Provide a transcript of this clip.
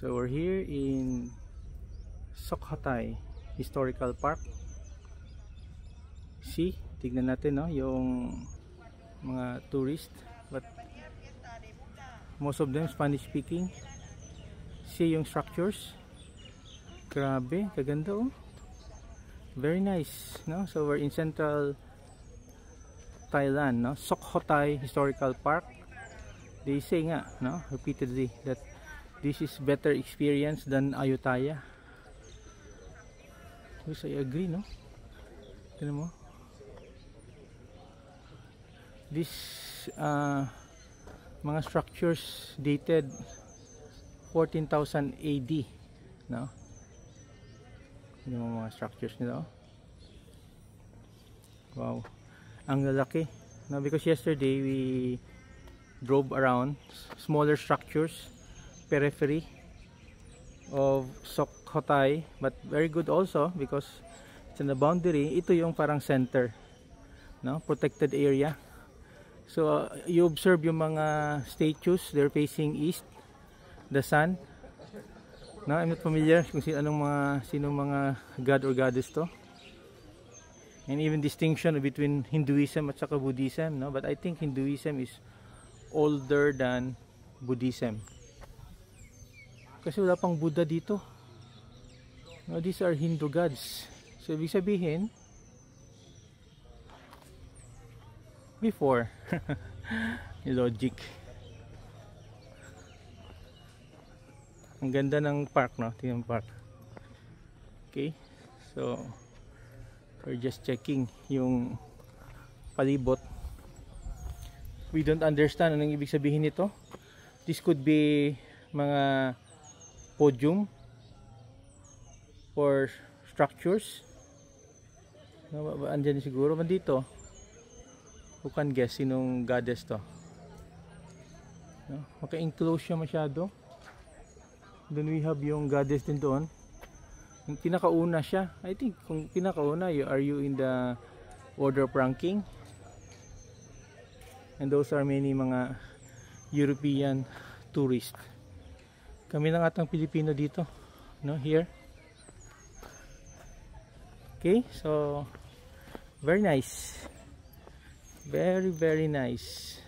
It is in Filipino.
So we're here in Sukhothai Historical Park. See, tignan natin no, yung mga tourist, but most of them Spanish speaking. See yung structures. Grabe, kaganda oh. Very nice, no? So we're in central Thailand, no? Sukhothai Historical Park. They say nga, no, repeatedly that this is better experience than Ayutthaya. Which I agree, no? Tignan mo. This mga structures dated 14,000 AD, no? Yung mga structures nila, oh. Wow, ang lalaki, no? Because yesterday we drove around smaller structures, periphery of Sukhothai, but very good also because it's in the boundary. Ito yung parang center, no? Protected area. So you observe yung mga statues, they're facing east, the sun. No, I'm not familiar kung sino mga god or goddess to, and even distinction between Hinduism at saka Buddhism, no? But I think Hinduism is older than Buddhism kasi wala pang Buddha dito, no? These are Hindu gods. So ibig sabihin before logic. Ang ganda ng park, no? Tingnan park. Okay, so we're just checking yung palibot. We don't understand anong ibig sabihin nito. This could be mga podium or structures, no? Andyan siguro man dito. Who can guess sinong goddess to, no? Maka-enclose siya masyado. Then we have yung goddess din doon. Yung pinakauna siya. I think kung pinakauna, are you in the order of ranking? And those are many mga European tourists. Kami lang atang Pilipino dito, no? Here. Okay, so very nice. Very, very nice.